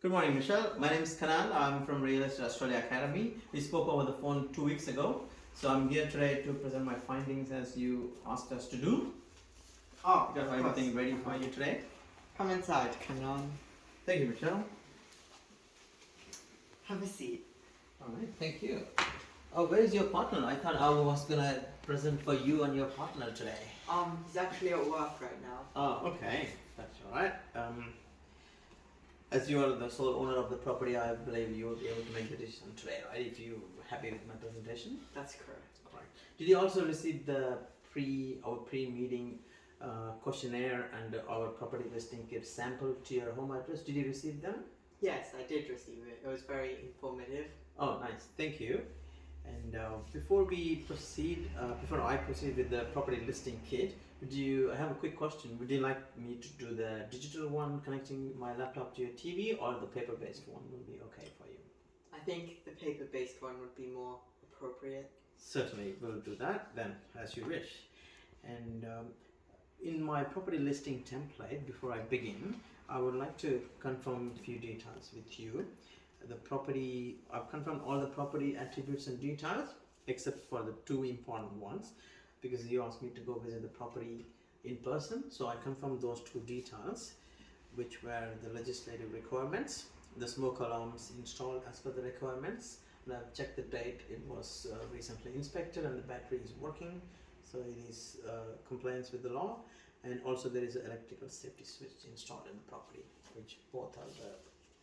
Good morning, Michelle. My name is Kanal. I'm from Real Estate Australia Academy. We spoke over the phone 2 weeks ago. So I'm here today to present my findings as you asked us to do. Oh, We got everything ready for you today. Come inside, Kanan. Thank you, Michelle. Have a seat. Alright, thank you. Oh, where is your partner? I thought I was gonna present for you and your partner today. He's actually at work right now. Oh, okay. That's alright. As you are the sole owner of the property, I believe you will be able to make the decision today, right? If you're happy with my presentation. That's correct. Correct. Did you also receive the pre-meeting questionnaire and our property listing kit sample to your home address? Did you receive them? Yes, I did receive it. It was very informative. Oh, nice. Thank you. And before I proceed with the property listing kit, I have a quick question. Would you like me to do the digital one connecting my laptop to your TV, or the paper-based one will be okay for you? I think the paper-based one would be more appropriate. Certainly, we'll do that then, as you wish. And in my property listing template, before I begin, I would like to confirm a few details with you. I've confirmed all the property attributes and details, except for the two important ones, because you asked me to go visit the property in person. So I confirmed those two details, which were the legislative requirements, the smoke alarms installed as per the requirements, and I've checked the date. It was recently inspected and the battery is working, so it is compliance with the law. And also there is an electrical safety switch installed in the property, which both are the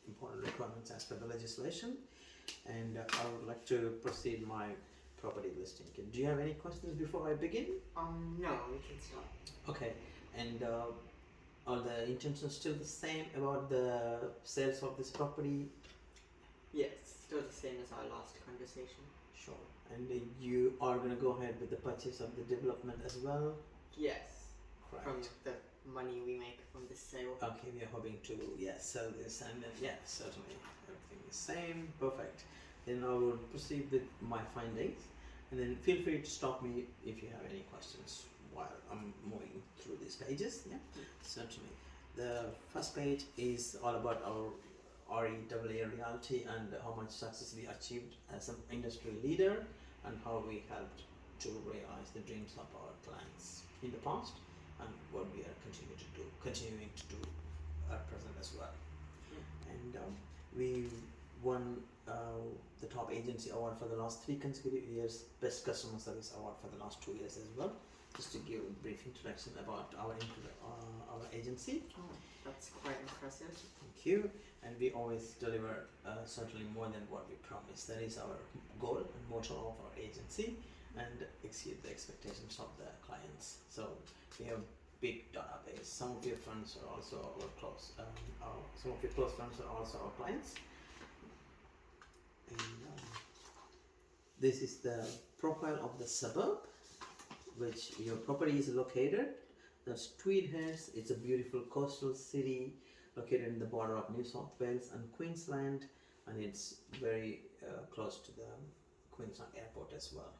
important requirements as per the legislation. And I would like to proceed my property listing. Do you have any questions before I begin? No, we can start. Okay. And are the intentions still the same about the sales of this property? Yes, still the same as our last conversation. Sure. And you are going to go ahead with the purchase of the development as well? Yes. Correct. From the money we make from this sale. Okay, we are hoping to sell this, and then certainly everything is same. Perfect. Then I will proceed with my findings, and then feel free to stop me if you have any questions while I'm moving through these pages. Certainly. The first page is all about our REAA reality and how much success we achieved as an industry leader, and how we helped to realize the dreams of our clients in the past, and what we are continuing to do at present as well. And we won the top agency award for the last 3 consecutive years, best customer service award for the last 2 years as well. Just to give a brief introduction about our agency. Oh, that's quite impressive. Thank you. And we always deliver certainly more than what we promise. That is our goal and motto of our agency, and exceed the expectations of the clients. So we have big database. Some of your friends are also our some of your close friends are also our clients. And this is the profile of the suburb which your property is located. That's Tweed Heads. It's a beautiful coastal city located in the border of New South Wales and Queensland, and it's very close to the Queensland airport as well,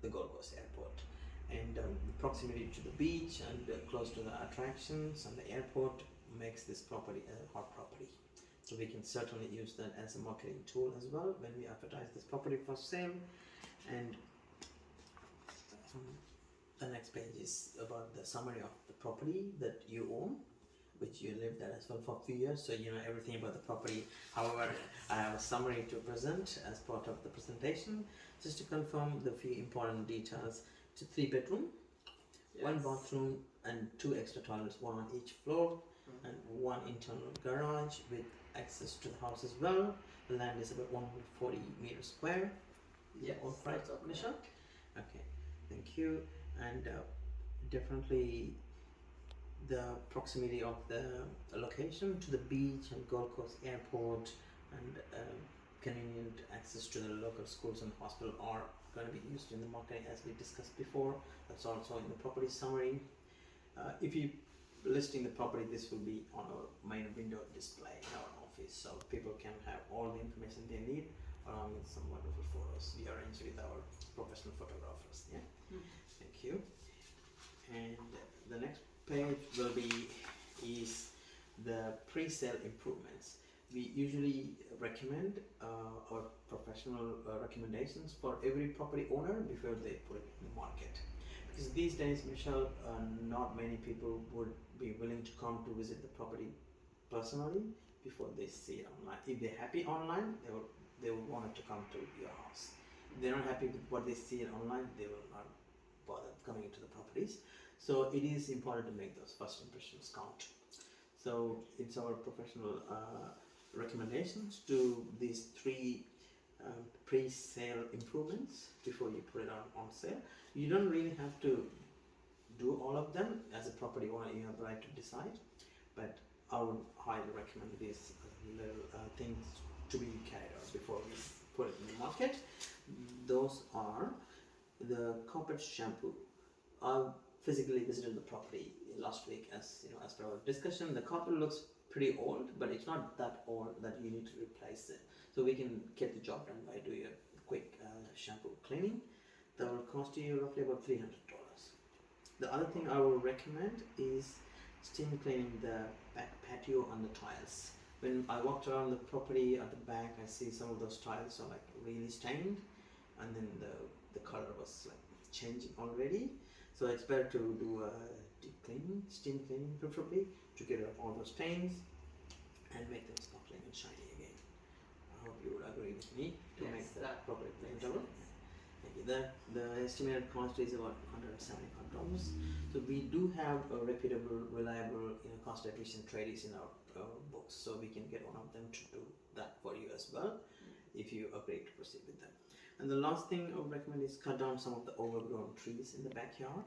the Gold Coast airport. And proximity to the beach and close to the attractions and the airport makes this property a hot property. So we can certainly use that as a marketing tool as well when we advertise this property for sale. And the next page is about the summary of the property that you own, which you lived there as well for a few years, so you know everything about the property. However, I have a summary to present as part of the presentation, just to confirm the few important details. It's a 3-bedroom, Yes. 1 bathroom and 2 extra toilets, 1 on each floor, and 1 internal garage with access to the house as well. The land is about 140 meters square. Yes, All right, that's okay. Nisha? Okay, thank you. And definitely the proximity of the location to the beach and Gold Coast airport, and convenient access to the local schools and hospital are going to be used in the marketing as we discussed before. That's also in the property summary. If you listing the property, this will be on our main window display in our office, so people can have all the information they need along with some wonderful photos we arrange with our professional photographers. Thank you. And the next page is the pre-sale improvements. we usually recommend our professional recommendations for every property owner before they put it in the market. Because these days, Michelle, not many people would be willing to come to visit the property personally before they see it online. If they're happy online, they will want to come to your house. If they're not happy with what they see it online, they will not bother coming into the properties. So it is important to make those first impressions count. So it's our professional recommendations to these three pre-sale improvements before you put it on sale. You don't really have to do all of them. As a property owner, you have the right to decide, but I would highly recommend these little things to be carried out before we put it in the market. Those are the carpet shampoo. I physically visited the property last week, as per our discussion. The carpet looks pretty old, but it's not that old that you need to replace it. So we can get the job done by doing a quick shampoo cleaning. That will cost you roughly about $300. The other thing I will recommend is steam cleaning the back patio and the tiles. When I walked around the property at the back, I see some of those tiles are like really stained, and then the color was like changing already. So it's better to do a deep cleaning, steam cleaning preferably, to get rid of all those stains and make them sparkling and shiny again. I hope you would agree with me to Yes, make the that property makes presentable. sense. Thank you. The estimated cost is about $175. So we do have a reputable, reliable, cost-efficient tradies in our books. So we can get one of them to do that for you as well, if you agree to proceed with them. And the last thing I would recommend is cut down some of the overgrown trees in the backyard.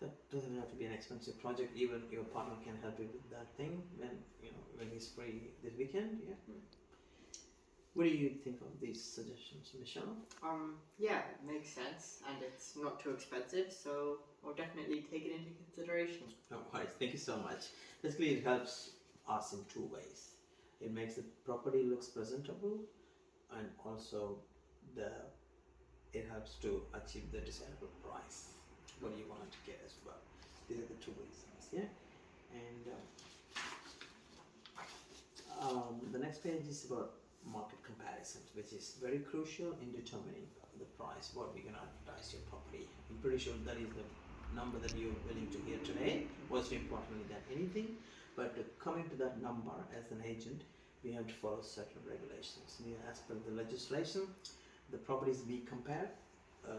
That doesn't have to be an expensive project. Even your partner can help you with that thing when he's free this weekend. Yeah. What do you think of these suggestions, Michelle? Yeah, it makes sense, and it's not too expensive, so I'll definitely take it into consideration. Alright, thank you so much. Basically, it helps us in two ways. It makes the property looks presentable, and also it helps to achieve the desirable price. What you want to get as well. These are the two reasons. Yeah, and the next page is about market comparisons, which is very crucial in determining the price, what we're going to advertise your property. I'm pretty sure that is the number that you're willing to hear today, most importantly than anything. But coming to that number, as an agent, we have to follow certain regulations. As per the legislation, the properties we compare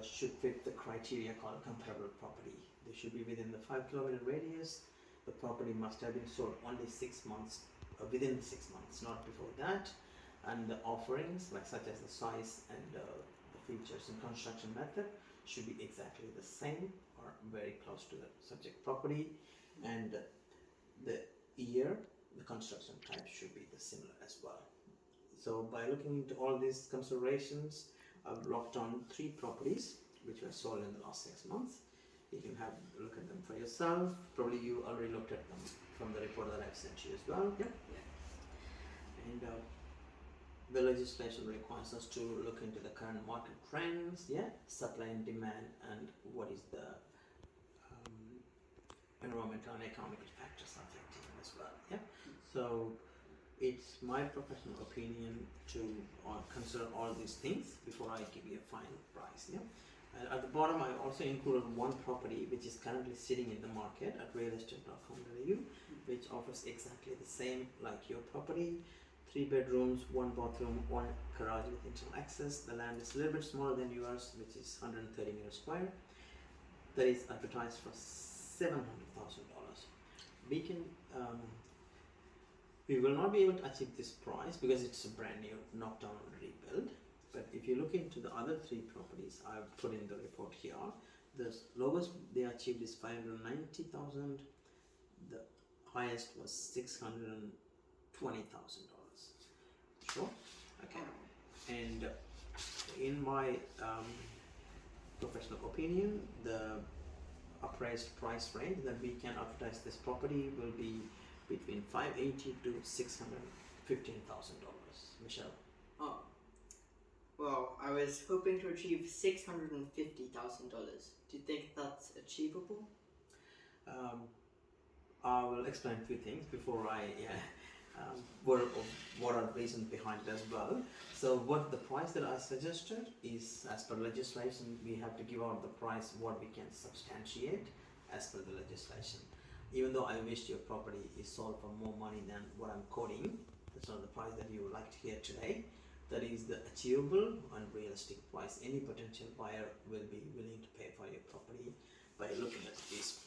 should fit the criteria called comparable property. They should be within the 5-kilometer radius. The property must have been sold only 6 months, within 6 months, not before that. And the offerings, such as the size and the features and construction method, should be exactly the same or very close to the subject property. And the year, the construction type should be similar as well. So by looking into all these considerations, I've locked on 3 properties which were sold in the last 6 months. You can have a look at them for yourself. Probably you already looked at them from the report that I've sent you as well. Yeah. And the legislation requires us to look into the current market trends, supply and demand, and what is the environmental and economic factors affecting them as well. Yeah. So it's my professional opinion to consider all these things before I give you a final price. Yeah. And at the bottom, I also included one property which is currently sitting in the market at realestate.com.au, which offers exactly the same like your property. 3 bedrooms, 1 bathroom, 1 garage with internal access. The land is a little bit smaller than yours, which is 130 meters square. That is advertised for $700,000. We will not be able to achieve this price because it's a brand new knockdown and rebuild. But if you look into the other 3 properties I've put in the report here, the lowest they achieved is $590,000. The highest was $620,000. Sure. Okay. And in my professional opinion, the appraised price range that we can advertise this property will be between $580,000 to $615,000. Michelle. Oh, well, I was hoping to achieve $650,000. Do you think that's achievable? I will explain a few things before I what are the reasons behind it as well. So what the price that I suggested is, as per legislation, we have to give out the price what we can substantiate as per the legislation. Even though I wish your property is sold for more money than what I'm quoting, that's not the price that you would like to hear today. That is the achievable and realistic price any potential buyer will be willing to pay for your property by looking at this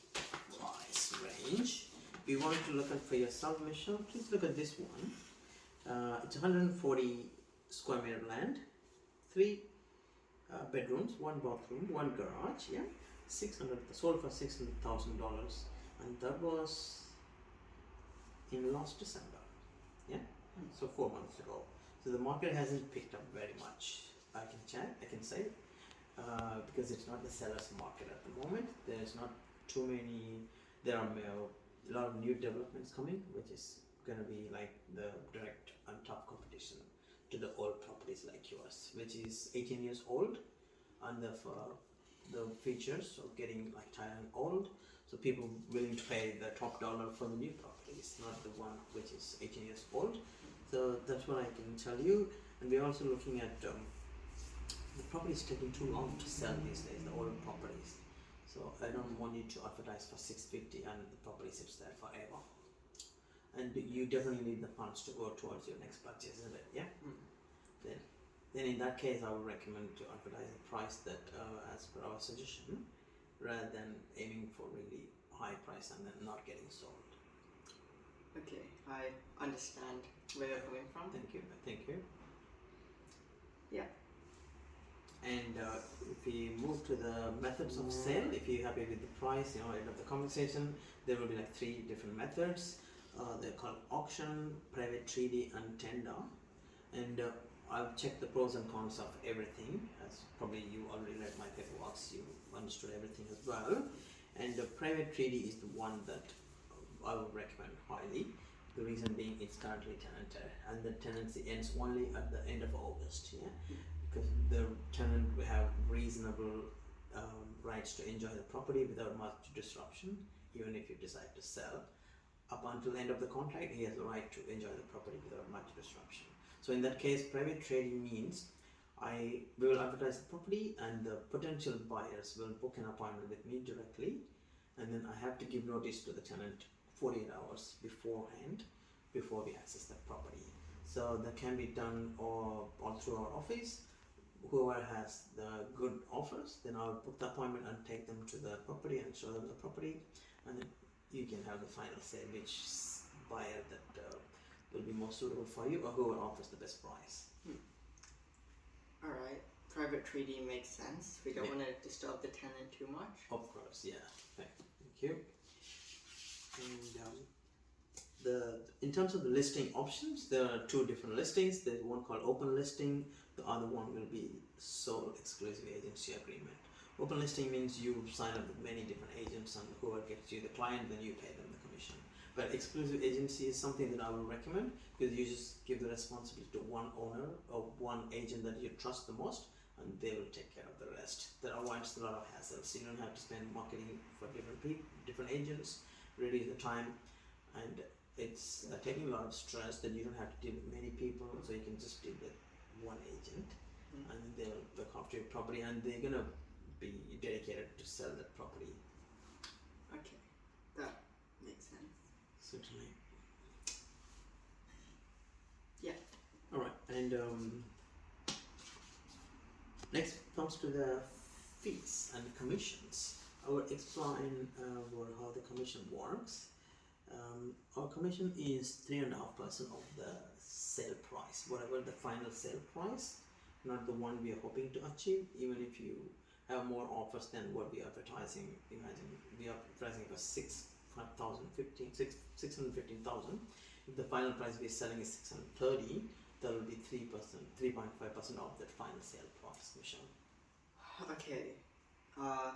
price range. If you want to look at for yourself, Michelle, please look at this one. It's 140 square meter land, 3 bedrooms, 1 bathroom, 1 garage. Yeah, 600 sold for $600,000, and that was in last December. Yeah, so 4 months ago. So the market hasn't picked up very much. I can say, because it's not the seller's market at the moment. There's not too many. There are a lot of new developments coming, which is gonna be like the direct and tough competition to the old properties like yours, which is 18 years old, and the features of getting like tired and old. So people willing to pay the top dollar for the new properties, not the one which is 18 years old. So that's what I can tell you. And we're also looking at the property is taking too long to sell these days, the old properties. So I don't want you to advertise for $650 and the property sits there forever. And you definitely need the funds to go towards your next purchase, isn't it? Yeah. Then in that case, I would recommend to advertise a price that, as per our suggestion, rather than aiming for really high price and then not getting sold. Okay, I understand where you're coming from. Thank you. Yeah. And if we move to the methods of sale, if you're happy with the price, end of the conversation, there will be like 3 different methods. They're called auction, private treaty, and tender. And I've checked the pros and cons of everything, as probably you already read my paperwork, you understood everything as well. And the private treaty is the one that I would recommend highly. The reason being it's currently tenanted, and the tenancy ends only at the end of August. Yeah, because the tenant will have reasonable rights to enjoy the property without much disruption. Even if you decide to sell, up until the end of the contract, he has the right to enjoy the property without much disruption. So in that case, private trading means we will advertise the property, and the potential buyers will book an appointment with me directly, and then I have to give notice to the tenant 48 hours beforehand before we access the property. So that can be done all through our office. Whoever has the good offers, then I'll book the appointment and take them to the property and show them the property, and then you can have the final say which buyer that will be more suitable for you, or whoever offers the best price. Alright, private treaty makes sense. We don't want to disturb the tenant too much. Of course, yeah. Thank you. And in terms of the listing options, there are 2 different listings. There's one called open listing. The other one will be sole exclusive agency agreement. Open listing means you sign up with many different agents, and whoever gets you the client, then you pay them the commission. But exclusive agency is something that I will recommend, because you just give the responsibility to one owner or one agent that you trust the most, and they will take care of the rest. That avoids a lot of hassles. You don't have to spend marketing for different agents, reduce the time, and it's taking a lot of stress that you don't have to deal with many people, so you can just deal with one agent, and they'll look after your property, and they're gonna be dedicated to sell that property. Okay, that makes sense. Certainly. Yeah. Alright, and next comes to the fees and commissions. I will explain how the commission works. Our commission is 3.5% of the sale price, whatever the final sale price, not the one we are hoping to achieve. Even if you have more offers than what we are advertising, imagine we are advertising for 615,000. If the final price we are selling is 630, that will be 3.5% of that final sale price, Michelle. Okay,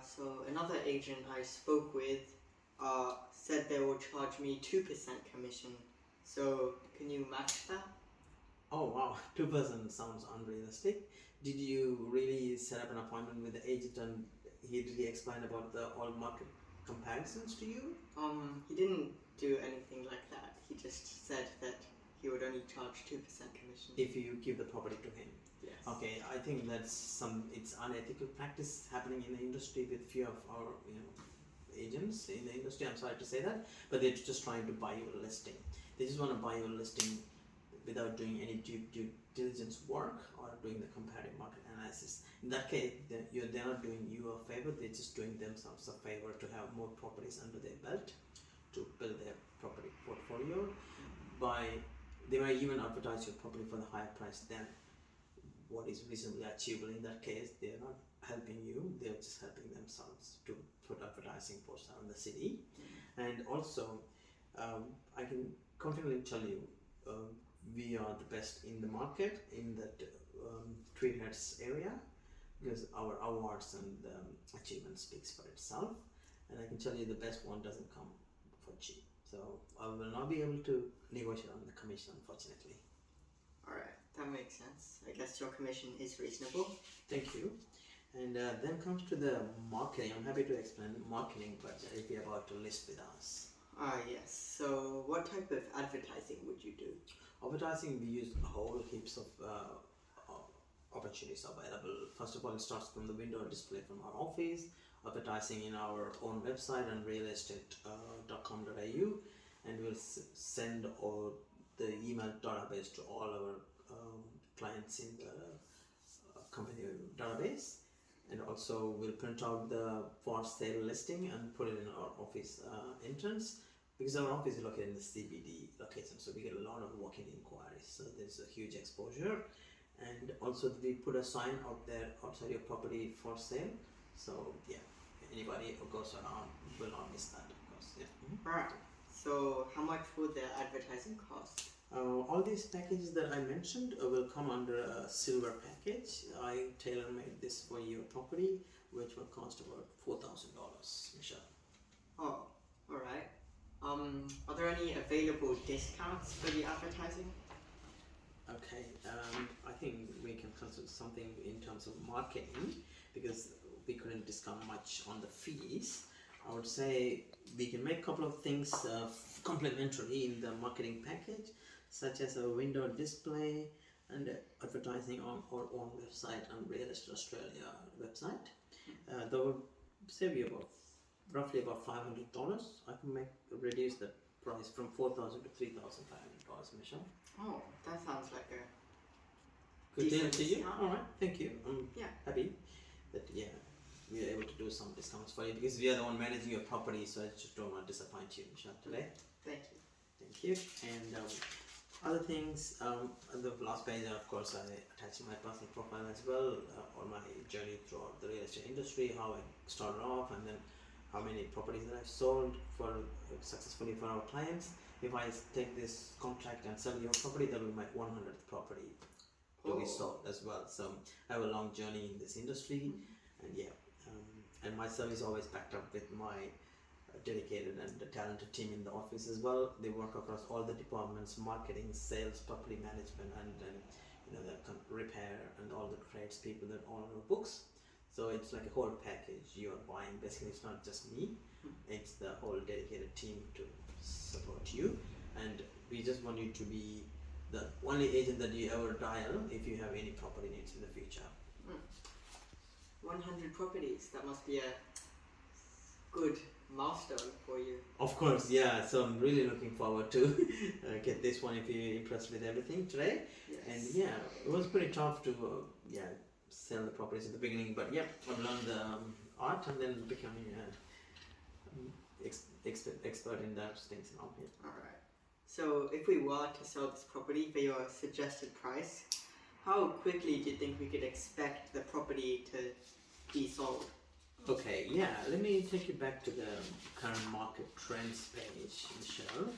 so another agent I spoke with said they will charge me 2% commission. So can you match that? Oh wow, 2% sounds unrealistic. Did you really set up an appointment with the agent, and did he explain about the all market comparisons to you? He didn't do anything like that. He just said that he would only charge 2% commission. if you give the property to him. Yes. Okay, I think it's unethical practice happening in the industry with few of our agents in the industry. I'm sorry to say that, but they're just trying to buy your listing. They just want to buy your listing without doing any due diligence work or doing the comparative market analysis. In that case, they're not doing you a favor. They're just doing themselves a favor to have more properties under their belt to build their property portfolio. They might even advertise your property for the higher price than what is reasonably achievable. In that case, they're not helping you, they're just helping themselves to put advertising posts around the city. And also, I can confidently tell you, we are the best in the market in that Tweed Heads area, because our awards and achievement speaks for itself. And I can tell you the best one doesn't come for cheap. So I will not be able to negotiate on the commission, unfortunately. Alright, that makes sense. I guess your commission is reasonable. Thank you. And then comes to the marketing. I'm happy to explain marketing budget if you're about to list with us. Yes. So what type of advertising would you do? Advertising, we use a whole heaps of opportunities available. First of all, it starts from the window display from our office, advertising in our own website and realestate.com.au, and we'll send all the email database to all our clients in the company database. And also we'll print out the for sale listing and put it in our office entrance, because our office is located in the CBD location, so we get a lot of walk-in inquiries, so there's a huge exposure. And also we put a sign out there outside your property for sale, so yeah, anybody who goes around will not miss that, of course. Right. So how much would the advertising cost? All these packages that I mentioned will come under a silver package. I tailor-made this for your property, which will cost about $4,000, Michelle. Oh, alright. Are there any available discounts for the advertising? Okay, I think we can consider something in terms of marketing, because we couldn't discount much on the fees. I would say we can make a couple of things complimentary in the marketing package, such as a window display and advertising on our own website and Real Estate Australia website. That would save you roughly about $500. I can reduce the price from $4,000 to $3,500, Michelle. Oh, that sounds like a Good deal decent to you. discount. All right, thank you. I'm Yeah. happy that we are able to do some discounts for you, because we are the one managing your property, so I just don't want to disappoint you, Michelle, today. Thank you. Thank you. And other things, on the last page, of course, I attached my personal profile as well, on my journey throughout the real estate industry, how I started off, and then how many properties that I've sold successfully for our clients. If I take this contract and sell your property, that will be my 100th property to be sold as well. So I have a long journey in this industry, and and my service always backed up with my dedicated and talented team in the office as well. They work across all the departments: marketing, sales, property management, and the repair and all the trades people that all on our books. So it's like a whole package you're buying. Basically, it's not just me; it's the whole dedicated team to support you. And we just want you to be the only agent that you ever dial if you have any property needs in the future. 100 properties. That must be a good milestone for you. Of course, yeah. So I'm really looking forward to get this one if you're impressed with everything today. Yes. And it was pretty tough to sell the properties at the beginning, but I've learned the art and then becoming an expert in those things now. Alright. So if we were to sell this property for your suggested price, how quickly do you think we could expect the property to be sold? Okay, let me take you back to the current market trends page, Michelle.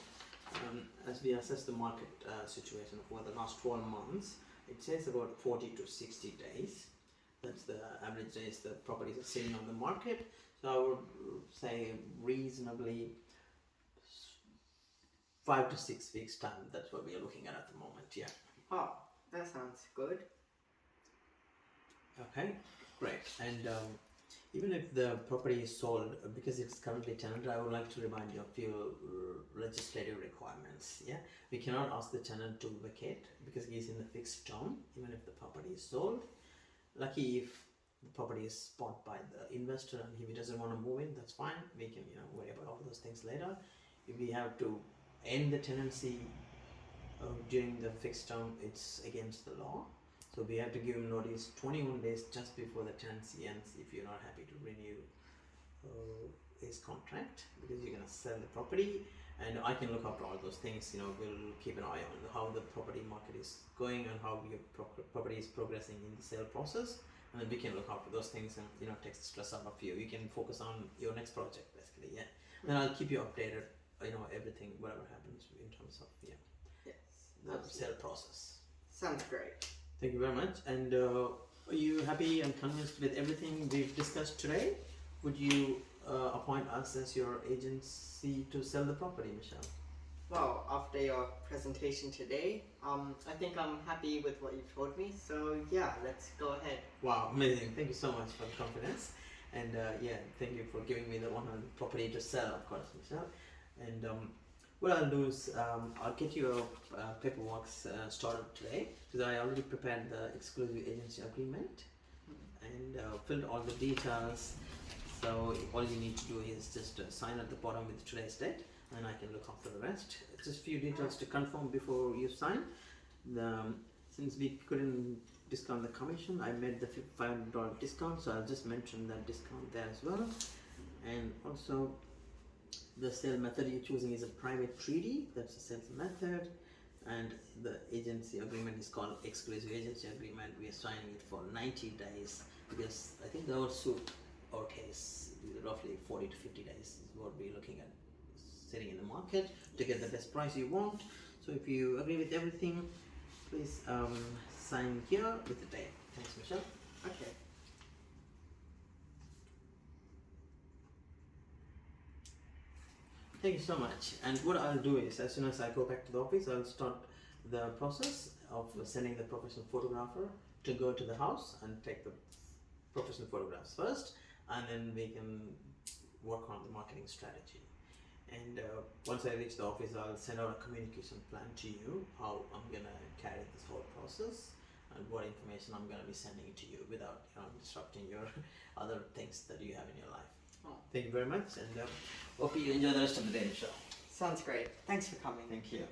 As we assess the market situation over the last 12 months, it says about 40 to 60 days. That's the average days that properties are sitting on the market. So I would say reasonably 5 to 6 weeks time. That's what we are looking at the moment. Oh, that sounds good. Okay, great. And Even if the property is sold, because it's currently tenanted, I would like to remind you of few legislative requirements. Yeah, we cannot ask the tenant to vacate because he is in the fixed term, even if the property is sold. Lucky if the property is bought by the investor and if he doesn't want to move in, that's fine. We can worry about all those things later. If we have to end the tenancy during the fixed term, it's against the law. So we have to give him notice 21 days just before the tenancy ends if you're not happy to renew his contract, because you're going to sell the property. And I can look after all those things. We'll keep an eye on how the property market is going and how your property is progressing in the sale process, and then we can look after those things and take the stress out of you. You can focus on your next project basically. Yeah. Then I'll keep you updated. Everything, whatever happens in terms of Yes. the sale process. Sounds great. Thank you very much. And are you happy and convinced with everything we've discussed today? Would you appoint us as your agency to sell the property, Michelle? Well, after your presentation today, I think I'm happy with what you've told me. So yeah, let's go ahead. Wow, amazing. Thank you so much for the confidence. And thank you for giving me the 100 property to sell, of course, Michelle. And what I'll do is I'll get your paperwork started today, because I already prepared the exclusive agency agreement and filled all the details. So all you need to do is just sign at the bottom with today's date, and I can look after the rest. It's just a few details to confirm before you sign. Since we couldn't discount the commission, I made the $500 discount, so I'll just mention that discount there as well. And also, the sale method you're choosing is a private treaty. That's the sales method. And the agency agreement is called exclusive agency agreement. We are signing it for 90 days because I think that will suit our case. Roughly 40 to 50 days is what we're looking at sitting in the market to get the best price you want. So if you agree with everything, please sign here with the date. Thanks, Michelle. Okay. Thank you so much. And what I'll do is, as soon as I go back to the office, I'll start the process of sending the professional photographer to go to the house and take the professional photographs first, and then we can work on the marketing strategy. And once I reach the office, I'll send out a communication plan to you, how I'm gonna carry this whole process and what information I'm gonna be sending to you without disrupting your other things that you have in your life. Oh. Thank you very much, and hope you enjoy the rest of the day, Michelle. Sounds great. Thanks for coming. Thank you.